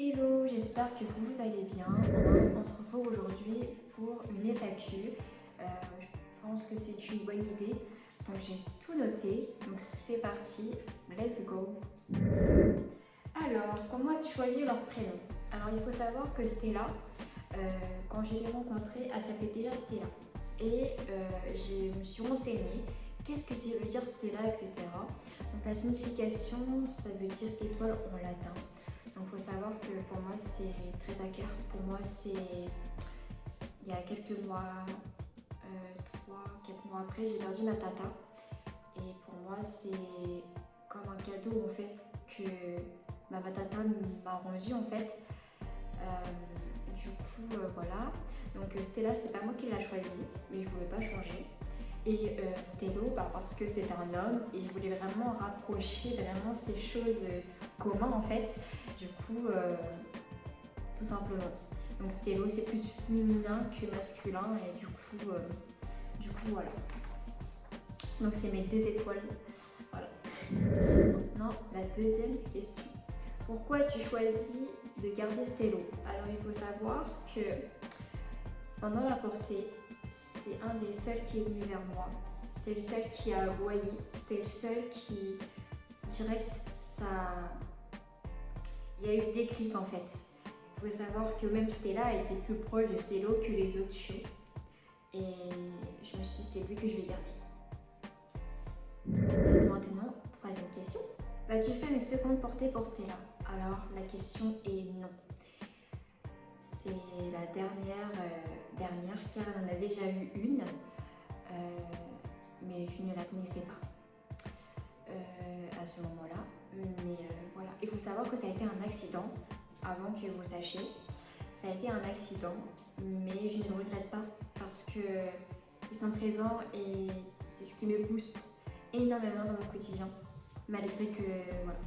Hello, j'espère que vous allez bien. On se retrouve aujourd'hui pour une FAQ. Je pense que c'est une bonne idée. Donc j'ai tout noté. Donc c'est parti, let's go. Alors, comment as-tu choisi leur prénom? Alors il faut savoir que Stella, quand je l'ai rencontrée, elle s'appelait déjà Stella. Et je me suis renseignée. Qu'est-ce que ça veut dire Stella, etc. Donc la signification, ça veut dire étoile en latin. Donc il faut savoir que pour moi c'est très à cœur. Pour moi c'est il y a quelques mois, 3-4 mois après, j'ai perdu ma tata. Et pour moi c'est comme un cadeau en fait que ma tata m'a rendu en fait. Voilà. Donc Stella, c'est pas moi qui l'a choisi, mais je voulais pas changer. Et Stello, parce que c'est un homme et je voulais vraiment rapprocher vraiment ces choses communes en fait. Du coup, tout simplement. Donc Stello, c'est plus féminin que masculin et du coup voilà. Donc c'est mes 2 étoiles. Voilà. Maintenant, la deuxième question. Pourquoi as-tu choisi de garder Stello? Alors il faut savoir que pendant la portée, c'est un des seuls qui est venu vers moi. C'est le seul qui a aboyé. C'est le seul qui, direct, il y a eu des déclic en fait. Il faut savoir que même Stella était plus proche de Stello que les autres chiots. Et je me suis dit, c'est lui que je vais garder. Maintenant, troisième question. Vas-tu faire une seconde portée pour Stella? Alors, la question est non. C'est la dernière car elle en a déjà eu une, mais je ne la connaissais pas à ce moment-là. Mais voilà, il faut savoir que ça a été un accident, avant que vous le sachiez. Ça a été un accident, mais je ne le regrette pas parce qu'ils sont présents et c'est ce qui me booste énormément dans mon quotidien, malgré que voilà.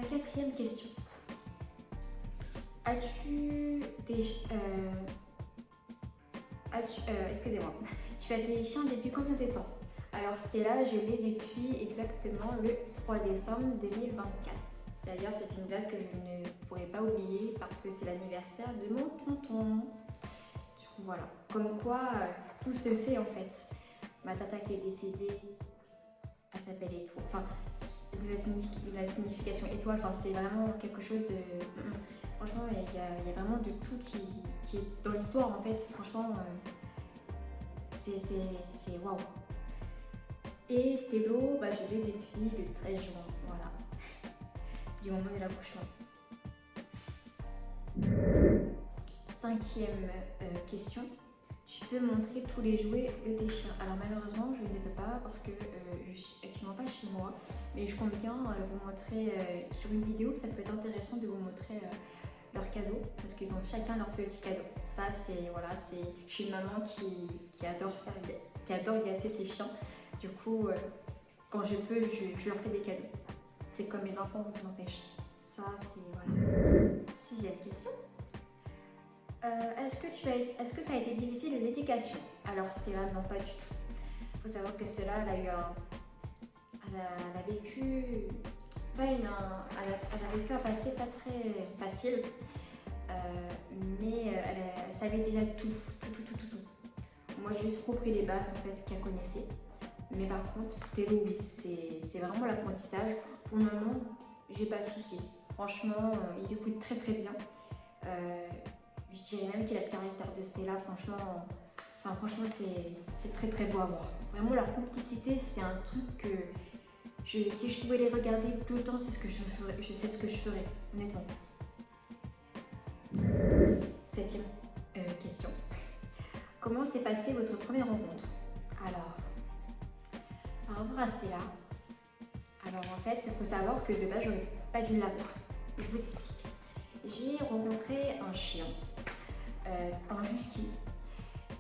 Quatrième question. Excusez-moi. Tu as des chiens depuis combien de temps? Alors Stella, je l'ai depuis exactement le 3 décembre 2024. D'ailleurs, c'est une date que je ne pourrais pas oublier parce que c'est l'anniversaire de mon tonton. Du coup, voilà. Comme quoi, tout se fait en fait. Ma tata qui est décédée, elle s'appelle Étoile. Enfin, de la signification étoile, enfin, c'est vraiment quelque chose de... Franchement, il y a vraiment de tout qui est dans l'histoire en fait. Franchement, c'est waouh. Et Stello, je l'ai depuis le 13 juin, voilà, du moment de l'accouchement. Cinquième question. Tu peux montrer tous les jouets de tes chiens? Alors malheureusement, je ne peux pas parce que je suis actuellement pas chez moi, mais je compte bien vous montrer sur une vidéo. Ça peut être intéressant de vous montrer leurs cadeaux parce qu'ils ont chacun leur petit cadeau. Ça, c'est voilà, je suis une maman qui adore gâter ses chiens. Du coup, quand je peux, je leur fais des cadeaux. C'est comme mes enfants qui m'empêchent. Ça, c'est voilà. Sixième question. Est-ce que ça a été difficile l'éducation? Alors Stella, non, pas du tout. Il faut savoir que Stella, elle a vécu elle a vécu un passé pas très facile, mais elle savait déjà tout. Moi, j'ai juste repris les bases en fait qu'elle connaissait. Mais par contre, Stello, oui, c'est vraiment l'apprentissage. Pour le moment, j'ai pas de soucis. Franchement, il écoute très bien. Je dirais même qu'il a le caractère de Stella, franchement, c'est très beau à voir. Vraiment, leur complicité, c'est un truc que si je pouvais les regarder tout le temps, c'est ce que je sais ce que je ferais, honnêtement. Septième question. Comment s'est passée votre première rencontre? Alors, par rapport à Stella, alors en fait, il faut savoir que de base, j'aurais pas dû l'avoir. Je vous explique. J'ai rencontré un chien, un husky,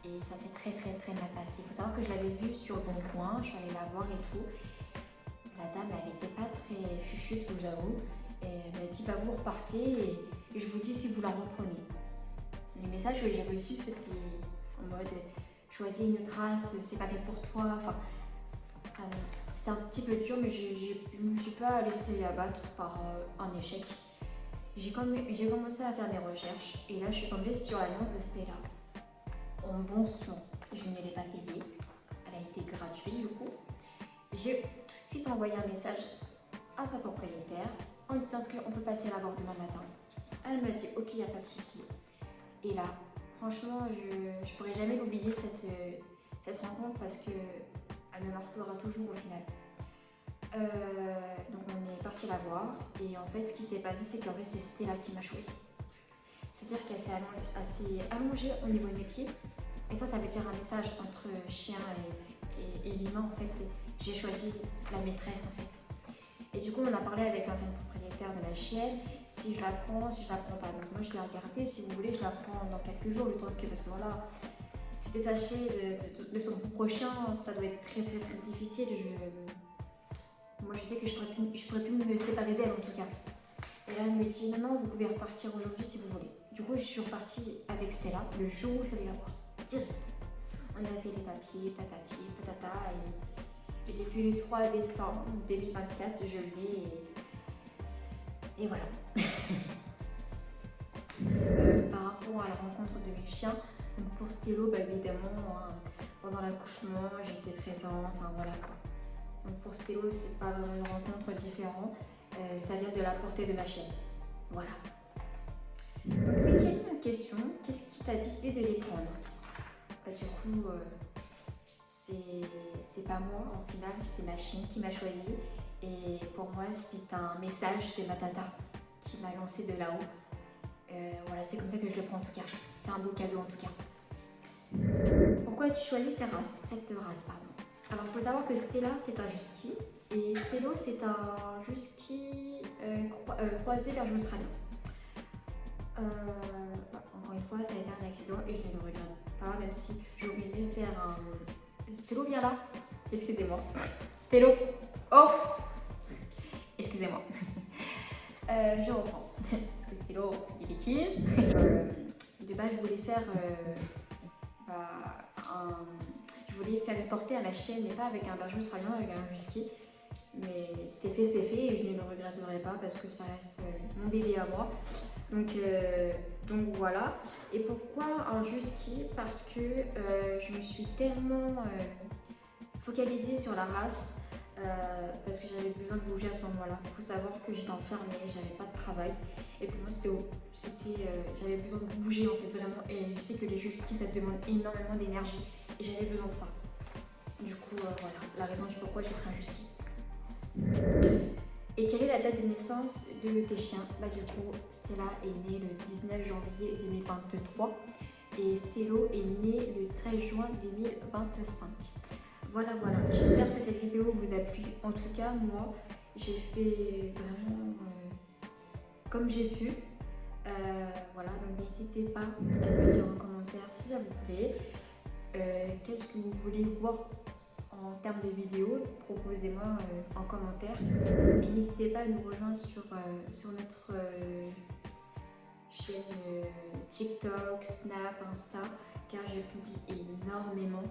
et ça s'est très mal passé. Il faut savoir que je l'avais vu sur le Bon Coin, je suis allée la voir et tout. La dame, elle n'était pas très fuchute, je vous avoue. Et elle m'a dit, vous repartez et je vous dis si vous la reprenez. Les messages que j'ai reçus, c'était en mode, choisis une autre race, c'est pas fait pour toi. Enfin, C'était un petit peu dur, mais je ne me suis pas laissée abattre par un échec. J'ai commencé à faire mes recherches et là je suis tombée sur l'annonce de Stella. En bon son, je ne l'ai pas payée, elle a été gratuite du coup. J'ai tout de suite envoyé un message à sa propriétaire en disant qu'on peut passer la voir demain matin. Elle m'a dit ok, il n'y a pas de souci. Et là, franchement, je ne pourrai jamais oublier cette rencontre parce qu'elle me marquera toujours au final. Donc on est parti la voir et en fait ce qui s'est passé c'est qu'en fait c'est Stella qui m'a choisi. C'est-à-dire qu'elle s'est allongée au niveau de mes pieds et ça veut dire un message entre chien et l'humain en fait, c'est j'ai choisi la maîtresse en fait. Et du coup on a parlé avec l'ancienne propriétaire de la chienne, si je la prends, si je la prends pas. Donc moi je l'ai regardée, si vous voulez je la prends dans quelques jours, le temps que parce que voilà, se détacher de son prochain ça doit être très difficile. Moi, je sais que je pourrais plus me séparer d'elle en tout cas. Et là, elle me dit non, vous pouvez repartir aujourd'hui si vous voulez. Du coup, je suis repartie avec Stella le jour où je suis allée la voir. Direct. On a fait les papiers, patati, patata. Et depuis le 3 décembre 2024, je l'ai. Et voilà. Par rapport à la rencontre de mes chiens, donc pour Stello, bah, évidemment, pendant l'accouchement, j'étais présente. Enfin voilà quoi. Donc pour Stello, c'est pas vraiment une rencontre différente, ça vient de la portée de ma chienne. Voilà. Donc 8e question, qu'est-ce qui t'a décidé de les prendre? Bah, du coup, c'est pas moi, en final, c'est ma chienne qui m'a choisi. Et pour moi, c'est un message de ma tata qui m'a lancé de là-haut. Voilà, c'est comme ça que je le prends en tout cas. C'est un beau cadeau en tout cas. Pourquoi tu choisis cette race, pardon. Alors, il faut savoir que Stella, c'est un husky et Stello, c'est un husky croisé belge australien. Encore une fois, ça a été un accident et je ne le regrette pas, même si j'aurais aimé faire un... Stello, viens là. Excusez-moi. Stello. Oh. Excusez-moi. Je reprends. Parce que Stello fait des bêtises. De base, je voulais faire Je voulais faire une portée à ma chienne, mais pas avec un berger australien, avec un husky. Mais c'est fait et je ne le regretterai pas parce que ça reste mon bébé à moi. Donc voilà. Et pourquoi un husky? Parce que je me suis tellement focalisée sur la race parce que j'avais besoin de bouger à ce moment-là. Il faut savoir que j'étais enfermée, j'avais pas de travail. Et pour moi, j'avais besoin de bouger en fait vraiment. Et je sais que les huskies, ça demande énormément d'énergie. Et j'avais besoin de ça. Du coup, voilà, la raison du pourquoi j'ai pris un husky. Et quelle est la date de naissance de tes chiens? Bah du coup, Stella est née le 19 janvier 2023 et Stello est né le 13 juin 2025. Voilà, j'espère que cette vidéo vous a plu. En tout cas, moi, j'ai fait vraiment comme j'ai pu. Voilà, donc n'hésitez pas à me dire en commentaire si ça vous plaît. Qu'est-ce que vous voulez voir en termes de vidéos? Proposez-moi en commentaire. Et n'hésitez pas à nous rejoindre sur notre chaîne TikTok, Snap, Insta, car je publie énormément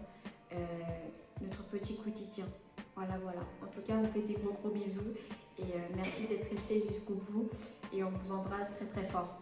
notre petit quotidien. Voilà. En tout cas, on fait des gros bisous et merci d'être resté jusqu'au bout et on vous embrasse très fort.